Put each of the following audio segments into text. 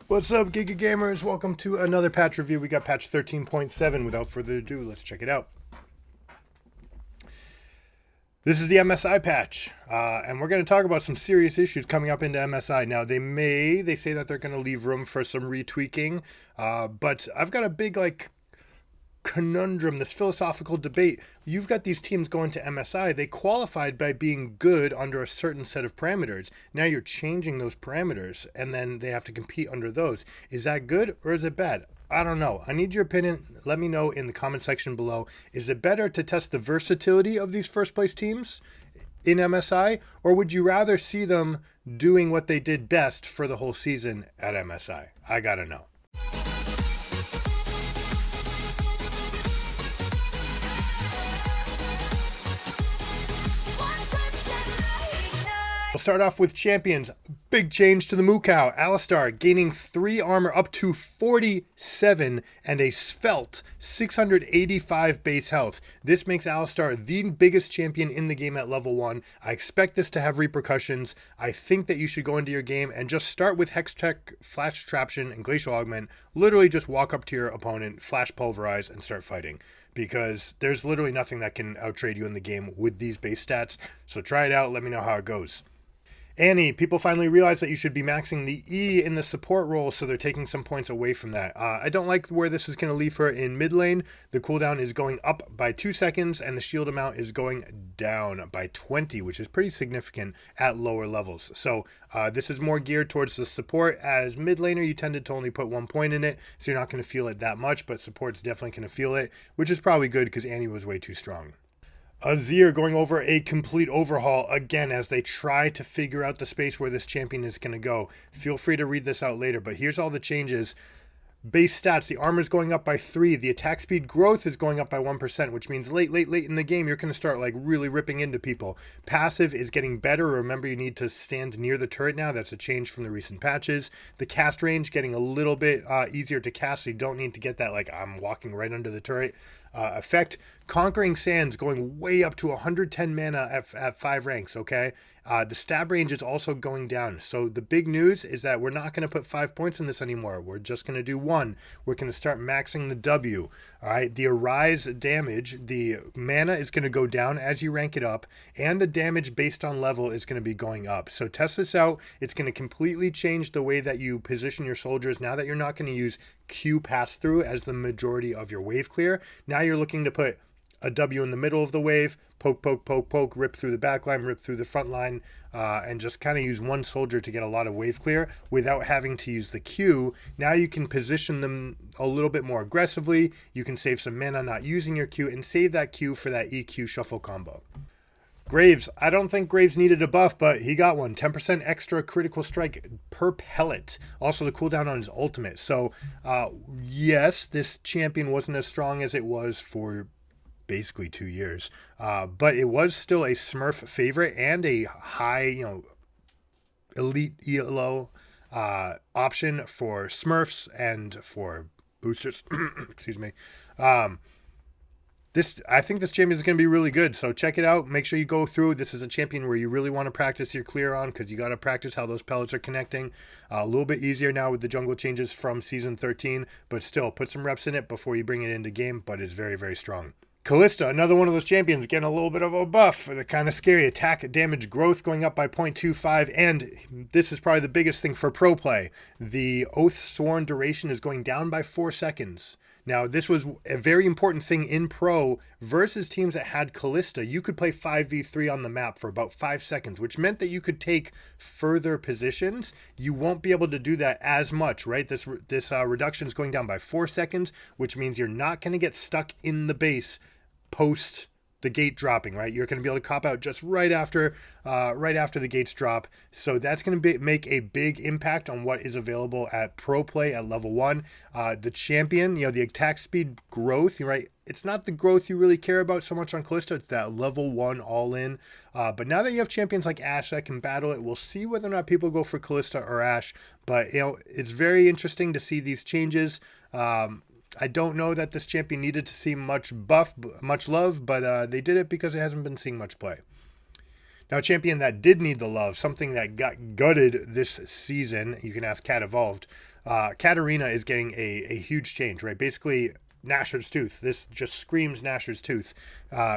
What's up, Giga Gamers? Welcome to another patch review. We got patch 13.7. Without further ado, let's check it out. This is the MSI patch, and we're going to talk about some serious issues coming up into MSI. Now, they say that they're going to leave room for some retweaking, but I've got a big, conundrum, this philosophical debate. You've got these teams going to MSI. They qualified by being good under a certain set of parameters. Now you're changing those parameters, and then they have to compete under those. Is that good or is it bad? I don't know. I need your opinion. Let me know in the comment section below. Is it better to test the versatility of these first place teams in MSI, or would you rather see them doing what they did best for the whole season at MSI? I gotta know. We'll start off with champions. Big change to the Mukau. Alistar gaining 3 armor up to 47 and a svelte 685 base health. This makes Alistar the biggest champion in the game at level 1. I expect this to have repercussions. I think that you should go into your game and just start with Hextech, Flash Traption, and Glacial Augment. Literally just walk up to your opponent, Flash Pulverize, and start fighting. Because there's literally nothing that can outtrade you in the game with these base stats. So try it out. Let me know how it goes. Annie, people finally realize that you should be maxing the E in the support role, so they're taking some points away from that. I don't like where this is going to leave her in mid lane. The cooldown is going up by 2 seconds, and the shield amount is going down by 20, which is pretty significant at lower levels. So this is more geared towards the support. As mid laner, you tended to only put 1 point in it, so you're not going to feel it that much, but support's definitely going to feel it, which is probably good because Annie was way too strong. Azir going over a complete overhaul again as they try to figure out the space where this champion is going to go. Feel free to read this out later, but here's all the changes. Base stats, the armor is going up by 3. The attack speed growth is going up by 1%, which means late in the game, you're going to start really ripping into people. Passive is getting better. Remember, you need to stand near the turret now. That's a change from the recent patches. The cast range getting a little bit easier to cast, so you don't need to get that I'm walking right under the turret effect. Conquering Sands going way up to 110 mana at 5 ranks, okay? The stab range is also going down. So the big news is that we're not going to put 5 points in this anymore. We're just going to do 1. We're going to start maxing the W, all right? The Arise damage, the mana is going to go down as you rank it up, and the damage based on level is going to be going up. So test this out. It's going to completely change the way that you position your soldiers now that you're not going to use Q pass-through as the majority of your wave clear. Now you're looking to put a W in the middle of the wave, poke, rip through the back line, rip through the front line, and just kind of use one soldier to get a lot of wave clear without having to use the Q. Now you can position them a little bit more aggressively. You can save some mana not using your Q and save that Q for that EQ shuffle combo. Graves, I don't think Graves needed a buff, but he got one. 10% extra critical strike per pellet. Also the cooldown on his ultimate. So, yes, this champion wasn't as strong as it was for basically 2 years, but it was still a Smurf favorite and a high, elite ELO option for Smurfs and for boosters. Excuse me. I think this champion is going to be really good, so check it out. Make sure you go through. This is a champion where you really want to practice your clear on, because you got to practice how those pellets are connecting. A little bit easier now with the jungle changes from Season 13, but still, put some reps in it before you bring it into game, but it's very, very strong. Callista, another one of those champions, getting a little bit of a buff. They're kind of scary. Attack damage growth going up by 0.25, and this is probably the biggest thing for pro play. The Oath Sworn duration is going down by 4 seconds. Now, this was a very important thing in pro versus teams that had Callista. You could play 5v3 on the map for about 5 seconds, which meant that you could take further positions. You won't be able to do that as much, right? This reduction is going down by 4 seconds, which means you're not going to get stuck in the base post the gate dropping, right? You're going to be able to cop out just right after the gates drop. So that's going to make a big impact on what is available at pro play at level 1. The champion, the attack speed growth, right? It's not the growth you really care about so much on Callista. It's that level 1 all in. But now that you have champions like Ashe that can battle it, we'll see whether or not people go for Callista or Ashe. But it's very interesting to see these changes. I don't know that this champion needed to see much love, but they did it because it hasn't been seeing much play. Now, a champion that did need the love, something that got gutted this season, you can ask Cat Evolved, Katarina is getting a huge change, right? Basically, Gnasher's Tooth. This just screams Gnasher's Tooth.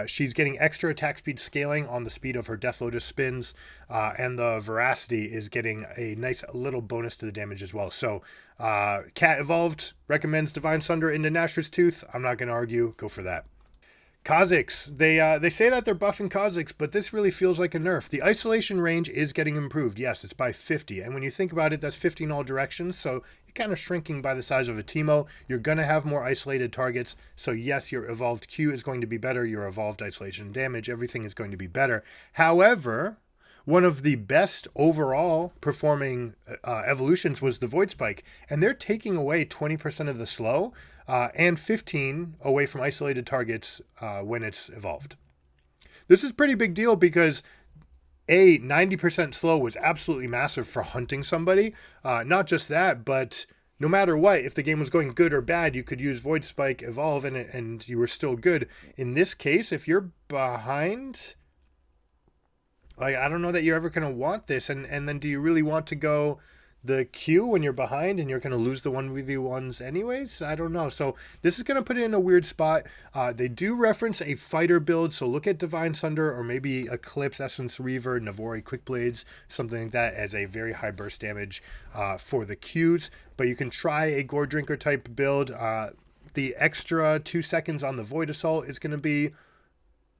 She's getting extra attack speed scaling on the speed of her Death Lotus spins, and the Veracity is getting a nice little bonus to the damage as well. So, Cat Evolved recommends Divine Sunder into Gnasher's Tooth. I'm not going to argue. Go for that. Kha'Zix, they say that they're buffing Kha'Zix, but this really feels like a nerf. The isolation range is getting improved. Yes, it's by 50. And when you think about it, that's 50 in all directions. So you're kind of shrinking by the size of a Teemo. You're going to have more isolated targets. So yes, your evolved Q is going to be better. Your evolved isolation damage, everything is going to be better. However, one of the best overall performing evolutions was the Void Spike. And they're taking away 20% of the slow. And 15 away from isolated targets when it's evolved. This is a pretty big deal because 90% slow was absolutely massive for hunting somebody. Not just that, but no matter what, if the game was going good or bad, you could use Void Spike, evolve, and you were still good. In this case, if you're behind, like, I don't know that you're ever going to want this. And then do you really want to go the Q when you're behind and you're going to lose the 1v1s anyways? I don't know. So this is going to put it in a weird spot. They do reference a fighter build, so look at Divine Sunder or maybe Eclipse, Essence Reaver, Navori Quick Blades, something like that as a very high burst damage for the Qs. But you can try a Gore Drinker type build. The extra 2 seconds on the Void Assault is going to be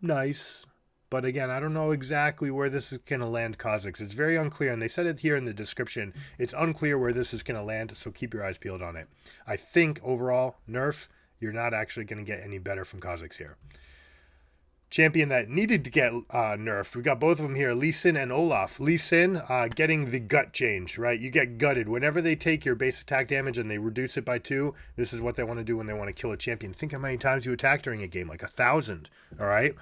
nice. But again, I don't know exactly where this is going to land Kha'Zix. It's very unclear, and they said it here in the description. It's unclear where this is going to land, so keep your eyes peeled on it. I think overall, nerf, you're not actually going to get any better from Kha'Zix here. Champion that needed to get nerfed. We got both of them here, Lee Sin and Olaf. Lee Sin getting the gut change, right? You get gutted. Whenever they take your base attack damage and they reduce it by 2, this is what they want to do when they want to kill a champion. Think how many times you attack during a game, like 1,000, all right?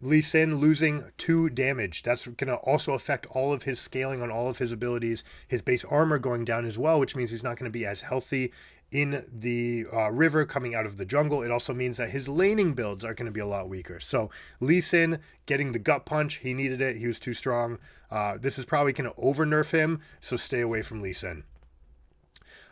Lee Sin losing 2 damage. That's going to also affect all of his scaling on all of his abilities. His base armor going down as well, which means he's not going to be as healthy in the river coming out of the jungle. It also means that his laning builds are going to be a lot weaker. So Lee Sin getting the gut punch. He needed it. He was too strong. This is probably going to over nerf him, so stay away from Lee Sin.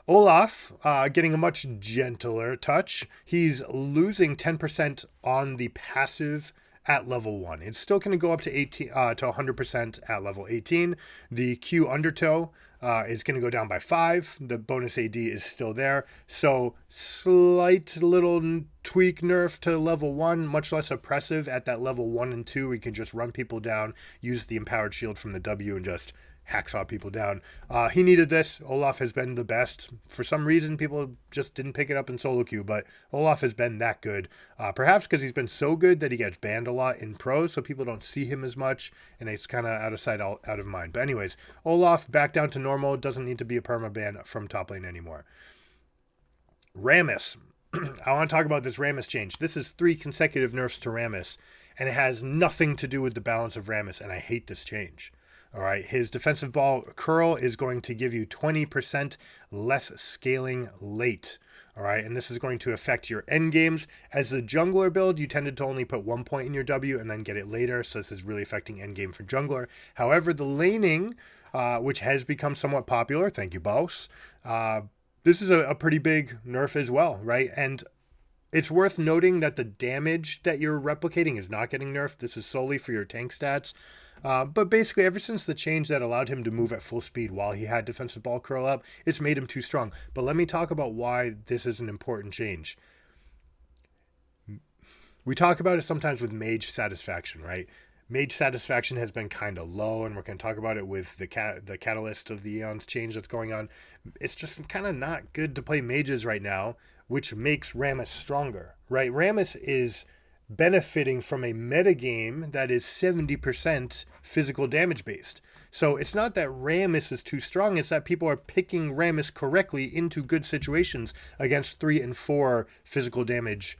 Olaf getting a much gentler touch. He's losing 10% on the passive at level 1. It's still going to go up to 100% at level 18. The Q Undertow is going to go down by 5. The bonus AD is still there. So slight little tweak nerf to level 1, much less oppressive at that level 1 and 2. We can just run people down, use the empowered shield from the W, and just hacksaw people down. He needed this. Olaf has been the best. For some reason, people just didn't pick it up in solo queue, but Olaf has been that good. Perhaps because he's been so good that he gets banned a lot in pros, so people don't see him as much, and it's kind of out of sight, out of mind. But anyways, Olaf back down to normal. Doesn't need to be a permaban from top lane anymore. Rammus. I want to talk about this Rammus change. This is 3 consecutive nerfs to Rammus, and it has nothing to do with the balance of Rammus, and I hate this change. All right, his defensive ball curl is going to give you 20% less scaling late. All right, and this is going to affect your end games. As the jungler build, you tended to only put 1 point in your W and then get it later, so this is really affecting end game for jungler. However, the laning, which has become somewhat popular, thank you, boss, this is a pretty big nerf as well, right? And it's worth noting that the damage that you're replicating is not getting nerfed. This is solely for your tank stats. But basically, ever since the change that allowed him to move at full speed while he had defensive ball curl up, it's made him too strong. But let me talk about why this is an important change. We talk about it sometimes with mage satisfaction, right? Mage satisfaction has been kind of low, and we're going to talk about it with the catalyst of the Eons change that's going on. It's just kind of not good to play mages right now, which makes Rammus stronger, right? Rammus is benefiting from a metagame that is 70% physical damage based. So it's not that Rammus is too strong, it's that people are picking Rammus correctly into good situations against 3 and 4 physical damage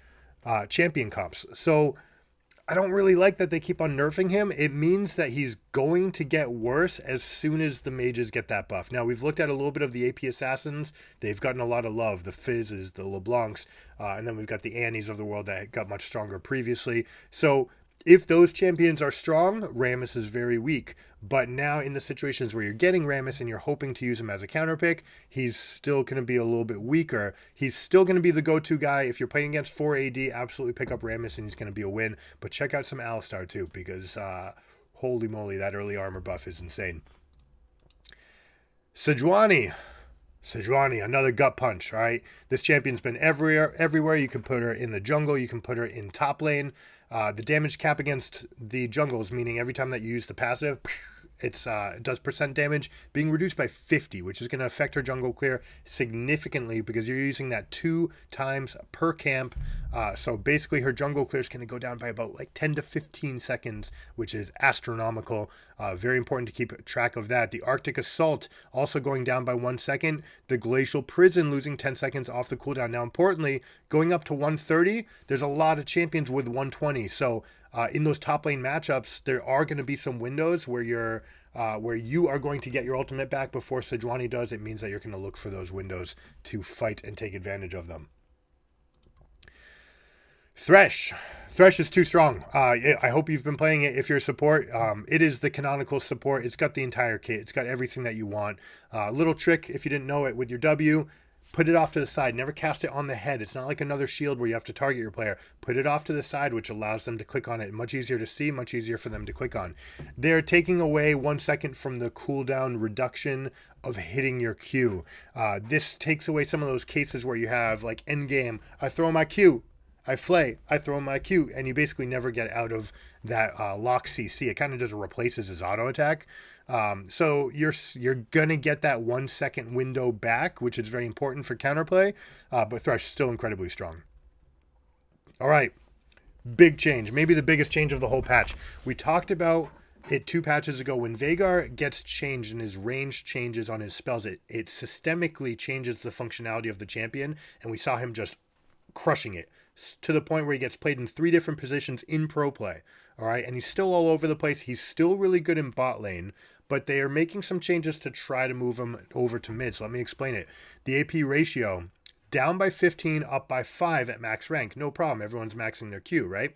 champion comps. So I don't really like that they keep on nerfing him. It means that he's going to get worse as soon as the mages get that buff. Now, we've looked at a little bit of the AP Assassins. They've gotten a lot of love. The Fizzes, the LeBlancs, and then we've got the Annies of the world that got much stronger previously. So If those champions are strong, Rammus is very weak. But now in the situations where you're getting Rammus and you're hoping to use him as a counter pick, he's still going to be a little bit weaker. He's still going to be the go-to guy. If you're playing against 4 AD, absolutely pick up Rammus and he's going to be a win. But check out some Alistar too, because holy moly, that early armor buff is insane. Sejuani, another gut punch, right? This champion's been everywhere. You can put her in the jungle. You can put her in top lane. The damage cap against the jungles, meaning every time that you use the passive, it does percent damage, being reduced by 50, which is going to affect her jungle clear significantly because you're using that 2 times per camp. So basically her jungle clear is going to go down by about like 10 to 15 seconds, which is astronomical. Very important to keep track of that. The Arctic Assault also going down by 1 second. The Glacial Prison losing 10 seconds off the cooldown. Now, importantly, going up to 130, there's a lot of champions with 120. So in those top lane matchups, there are going to be some windows where you are going to get your ultimate back before Sejuani does. It means that you're going to look for those windows to fight and take advantage of them. Thresh is too strong. I hope you've been playing it if you're a support. It is the canonical support. It's got the entire kit. It's got everything that you want. Little trick, if you didn't know it, with your W, put it off to the side. Never cast it on the head. It's not like another shield where you have to target your player. Put it off to the side, which allows them to click on it. Much easier to see, much easier for them to click on. They're taking away 1 second from the cooldown reduction of hitting your Q. This takes away some of those cases where you have, like, end game, I throw my Q, I flay, I throw my Q, and you basically never get out of that lock CC. It kind of just replaces his auto attack. So you're gonna get that 1 second window back, which is very important for counterplay. But Thresh is still incredibly strong. All right, big change, maybe the biggest change of the whole patch. We talked about it 2 patches ago. When Veigar gets changed and his range changes on his spells, it systemically changes the functionality of the champion, and we saw him just crushing it to the point where he gets played in 3 different positions in pro play. All right, and he's still all over the place. He's still really good in bot lane, but they are making some changes to try to move him over to mid. So let me explain it. The AP ratio, down by 15, up by 5 at max rank. No problem. Everyone's maxing their Q, right?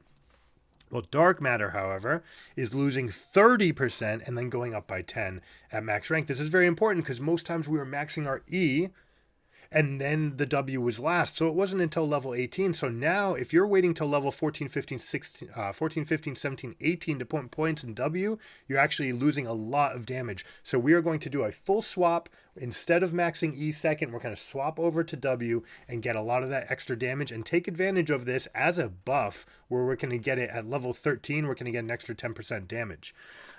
Well, Dark Matter, however, is losing 30% and then going up by 10 at max rank. This is very important because most times we were maxing our E and then the W was last. So it wasn't until level 18. So now if you're waiting till level 14, 15, 16, 14, 15, 17, 18 to put points in W, you're actually losing a lot of damage. So we are going to do a full swap. Instead of maxing E second, we're going to swap over to W and get a lot of that extra damage and take advantage of this as a buff where we're going to get it at level 13. We're going to get an extra 10% damage.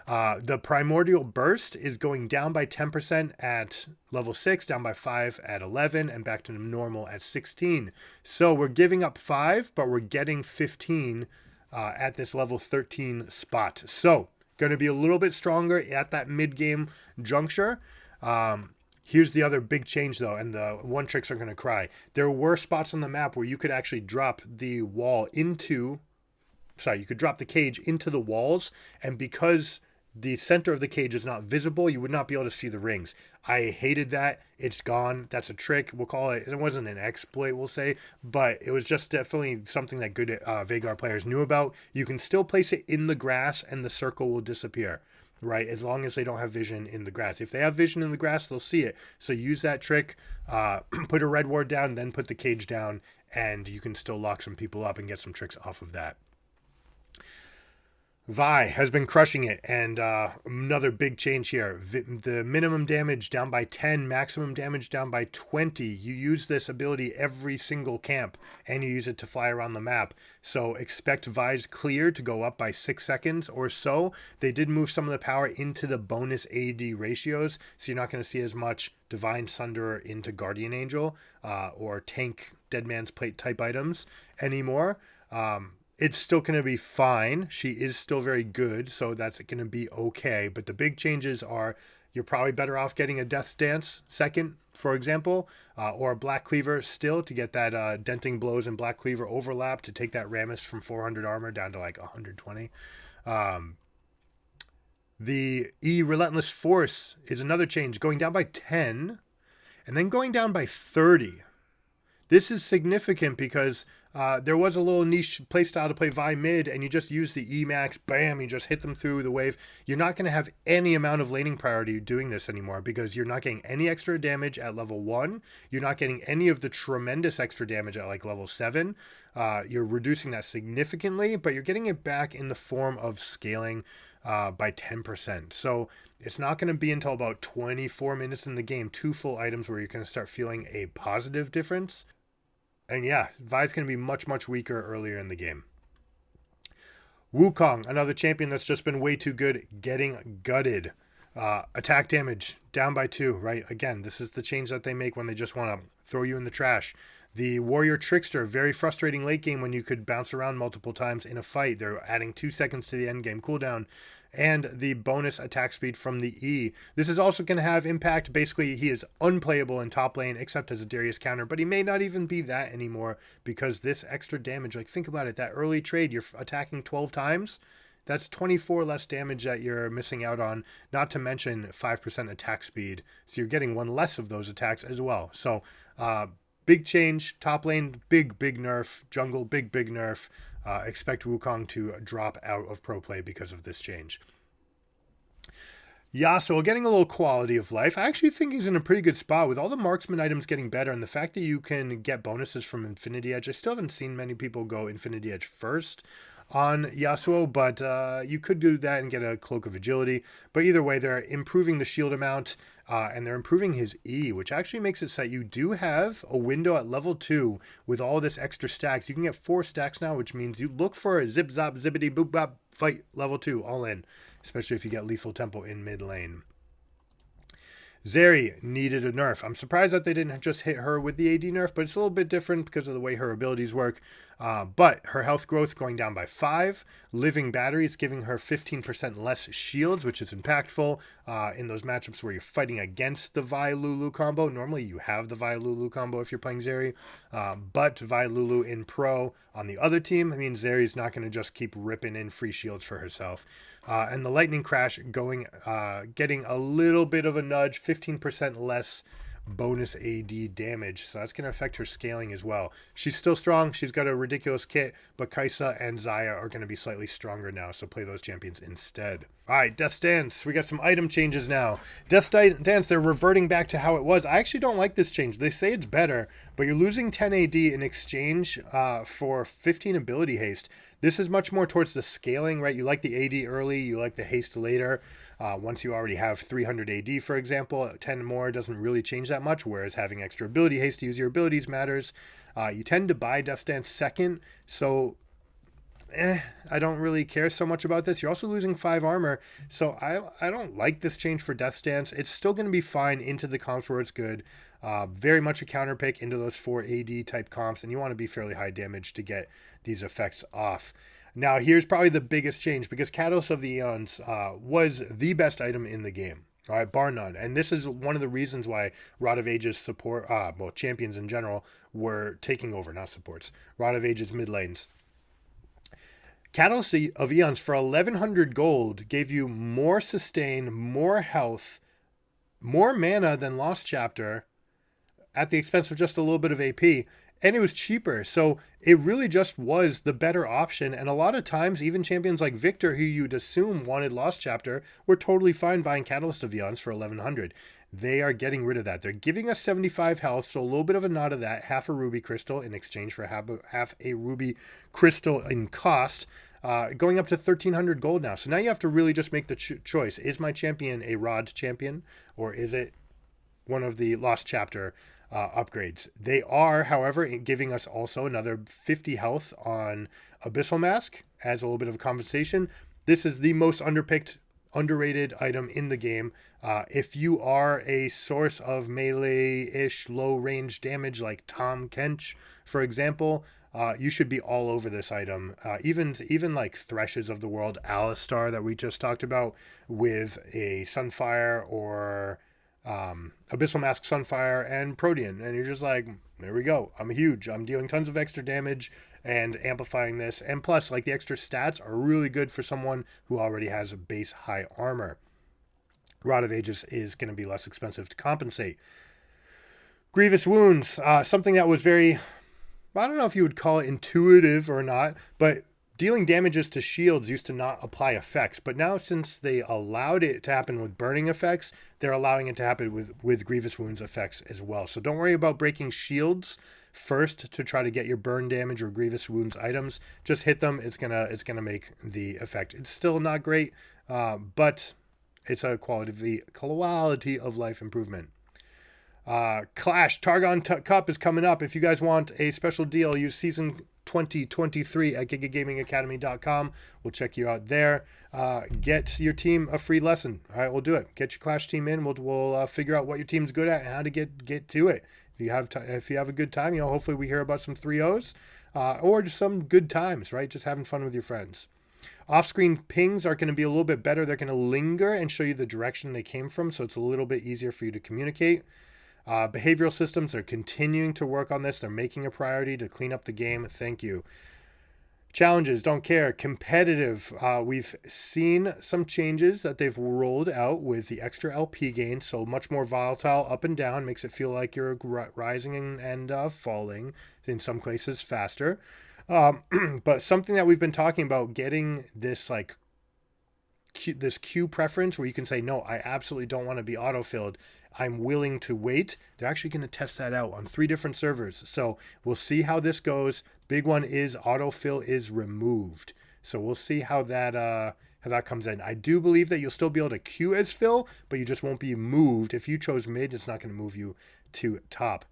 The Primordial Burst is going down by 10% at level 6, down by 5 at 11, and back to normal at 16. So we're giving up 5, but we're getting 15 at this level 13 spot. So going to be a little bit stronger at that mid-game juncture. Here's the other big change, though, and the one tricks are going to cry. There were spots on the map where you could actually drop the wall into... Sorry, you could drop the cage into the walls, and because the center of the cage is not visible, you would not be able to see the rings. I hated that. It's gone. That's a trick. We'll call it. It wasn't an exploit, we'll say, but it was just definitely something that good Veigar players knew about. You can still place it in the grass, and the circle will disappear, right? As long as they don't have vision in the grass. If they have vision in the grass, they'll see it. So use that trick. Put a red ward down, then put the cage down, and you can still lock some people up and get some tricks off of that. Vi has been crushing it, and another big change here. The minimum damage down by 10, maximum damage down by 20. You use this ability every single camp, and you use it to fly around the map. So expect Vi's clear to go up by 6 seconds or so. They did move some of the power into the bonus AD ratios, so you're not going to see as much Divine Sunderer into Guardian Angel or tank Dead Man's Plate type items anymore. It's still going to be fine. She is still very good, so that's going to be okay. But the big changes are you're probably better off getting a Death's Dance second, for example, or a Black Cleaver still to get that Denting Blows and Black Cleaver overlap to take that Rammus from 400 armor down to like 120. The E Relentless Force is another change, going down by 10 and then going down by 30. This is significant because There was a little niche playstyle to play Vi mid, and you just use the E max, bam, you just hit them through the wave. You're not going to have any amount of laning priority doing this anymore because you're not getting any extra damage at level 1. You're not getting any of the tremendous extra damage at like level 7. You're reducing that significantly, but you're getting it back in the form of scaling by 10%. So it's not going to be until about 24 minutes in the game, 2 full items, where you're going to start feeling a positive difference. And yeah, Vi's going to be much, much weaker earlier in the game. Wukong, another champion that's just been way too good, getting gutted. Attack damage down by 2, right? Again, this is the change that they make when they just want to throw you in the trash. The Warrior Trickster, very frustrating late game when you could bounce around multiple times in a fight. They're adding 2 seconds to the end game cooldown. And the bonus attack speed from the E. This is also going to have impact. Basically, he is unplayable in top lane except as a Darius counter, but he may not even be that anymore because this extra damage, like think about it, that early trade, you're attacking 12 times. That's 24 less damage that you're missing out on, not to mention 5% attack speed. So you're getting 1 less of those attacks as well. So big change, top lane, big nerf, jungle, big nerf. Expect Wukong to drop out of pro play because of this change. Yasuo getting a little quality of life. I actually think he's in a pretty good spot with all the marksman items getting better and the fact that you can get bonuses from Infinity Edge. I still haven't seen many people go Infinity Edge first on Yasuo, but you could do that and get a Cloak of Agility. But either way, they're improving the shield amount and they're improving his E, which actually makes it so that you do have a window at level 2 with all this extra stacks. You can get 4 stacks now, which means you look for a zip zop zippity boop bop fight level 2 all in, especially if you get Lethal Temple in mid lane. Zeri needed a nerf. I'm surprised that they didn't just hit her with the AD nerf, but it's a little bit different because of the way her abilities work. But her health growth going down by 5. Living batteries giving her 15% less shields, which is impactful in those matchups where you're fighting against the Vi Lulu combo. Normally you have the Vi Lulu combo if you're playing Zeri, but Vi Lulu in pro on the other team, I mean, Zeri's not going to just keep ripping in free shields for herself. And the Lightning Crash getting a little bit of a nudge, 15% less bonus AD damage. So that's going to affect her scaling as well. She's still strong. She's got a ridiculous kit, but Kai'Sa and Xayah are going to be slightly stronger now. So play those champions instead. All right, Death's Dance. We got some item changes now. Death's Dance, they're reverting back to how it was. I actually don't like this change. They say it's better, but you're losing 10 AD in exchange for 15 ability haste. This is much more towards the scaling, right? You like the AD early, you like the haste later. Once you already have 300 AD, for example, 10 more doesn't really change that much, whereas having extra ability haste to use your abilities matters. You tend to buy Death's Dance second, so I don't really care so much about this. You're also losing 5 armor, so I don't like this change for Death's Dance. It's still going to be fine into the comps where it's good. Very much a counter pick into those 4 AD type comps, and you want to be fairly high damage to get these effects off. Now, here's probably the biggest change, because Catalyst of the Eons was the best item in the game, all right, bar none. And this is one of the reasons why Rod of Ages support, champions in general, were taking over, not supports. Rod of Ages mid lanes. Catalyst of Eons for 1100 gold gave you more sustain, more health, more mana than Lost Chapter at the expense of just a little bit of AP. And it was cheaper, so it really just was the better option. And a lot of times, even champions like Victor, who you'd assume wanted Lost Chapter, were totally fine buying Catalyst of Eons for 1100. They are getting rid of that. They're giving us 75 health, so a little bit of a nod of that, half a ruby crystal in exchange for half a ruby crystal in cost, going up to 1300 gold now. So now you have to really just make the choice. Is my champion a Rod champion, or is it one of the Lost Chapter upgrades? They are, however, giving us also another 50 health on Abyssal Mask as a little bit of compensation. This is the most underrated item in the game. If you are a source of melee-ish low-range damage like Tom Kench, for example, you should be all over this item. Even like Threshes of the World, Alistar that we just talked about with a Sunfire or Abyssal Mask, Sunfire, and Protean, and you're just like, there we go. I'm huge. I'm dealing tons of extra damage and amplifying this, and plus, like, the extra stats are really good for someone who already has a base high armor. Rod of Ages is going to be less expensive to compensate. Grievous Wounds, something that was very I don't know if you would call it intuitive or not, but dealing damages to shields used to not apply effects. But now, since they allowed it to happen with burning effects, they're allowing it to happen with Grievous Wounds effects as well. So don't worry about breaking shields first to try to get your burn damage or Grievous Wounds items. Just hit them. It's gonna make the effect. It's still not great, but it's a quality of life improvement. Clash Targon Cup is coming up. If you guys want a special deal, use season 2023 at gigagamingacademy.com. We'll check you out there. Get your team a free lesson. All right, we'll do it. Get your Clash team in. We'll figure out what your team's good at and how to get to it. If you have a good time, hopefully we hear about some 3-0s or just some good times, right? Just having fun with your friends. Off-screen pings are going to be a little bit better. They're going to linger and show you the direction they came from, so it's a little bit easier for you to communicate. Behavioral systems are continuing to work on this. They're making a priority to clean up the game. Thank you. Challenges, don't care. Competitive. We've seen some changes that they've rolled out with the extra LP gain, so much more volatile up and down. Makes it feel like you're rising and falling, in some cases faster. But something that we've been talking about, getting this this queue preference where you can say, no, I absolutely don't want to be autofilled. I'm willing to wait. They're actually going to test that out on 3 different servers. So we'll see how this goes. Big one is autofill is removed. So we'll see how that comes in. I do believe that you'll still be able to queue as fill, but you just won't be moved. If you chose mid, it's not going to move you to top.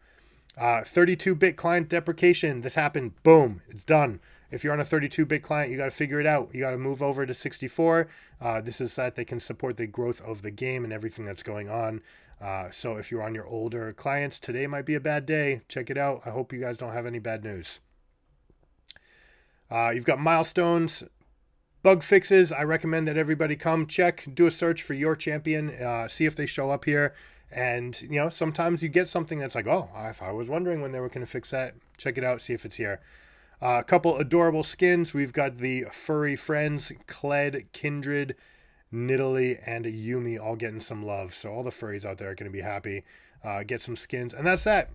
32-bit client deprecation. This happened. Boom. It's done. If you're on a 32-bit client, you got to figure it out. You got to move over to 64. This is so that they can support the growth of the game and everything that's going on. So if you're on your older clients, today might be a bad day. Check it out. I hope you guys don't have any bad news. You've got milestones, bug fixes. I recommend that everybody come check, do a search for your champion, see if they show up here. And, sometimes you get something that's like, oh, if I was wondering when they were going to fix that, check it out, see if it's here. A couple adorable skins. We've got the furry friends, Kled, Kindred, Nidalee, and Yumi all getting some love. So all the furries out there are going to be happy. Get some skins. And that's that.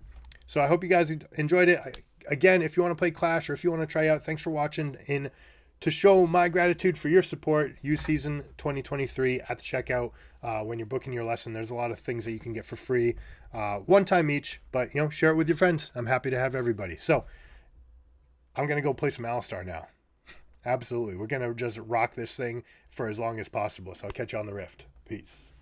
So I hope you guys enjoyed it. Again, if you want to play Clash or if you want to try out, thanks for watching. To show my gratitude for your support, use season 2023 at the checkout. When you're booking your lesson, there's a lot of things that you can get for free. One time each, but share it with your friends. I'm happy to have everybody. So I'm going to go play some Alistar now. Absolutely. We're going to just rock this thing for as long as possible. So I'll catch you on the Rift. Peace.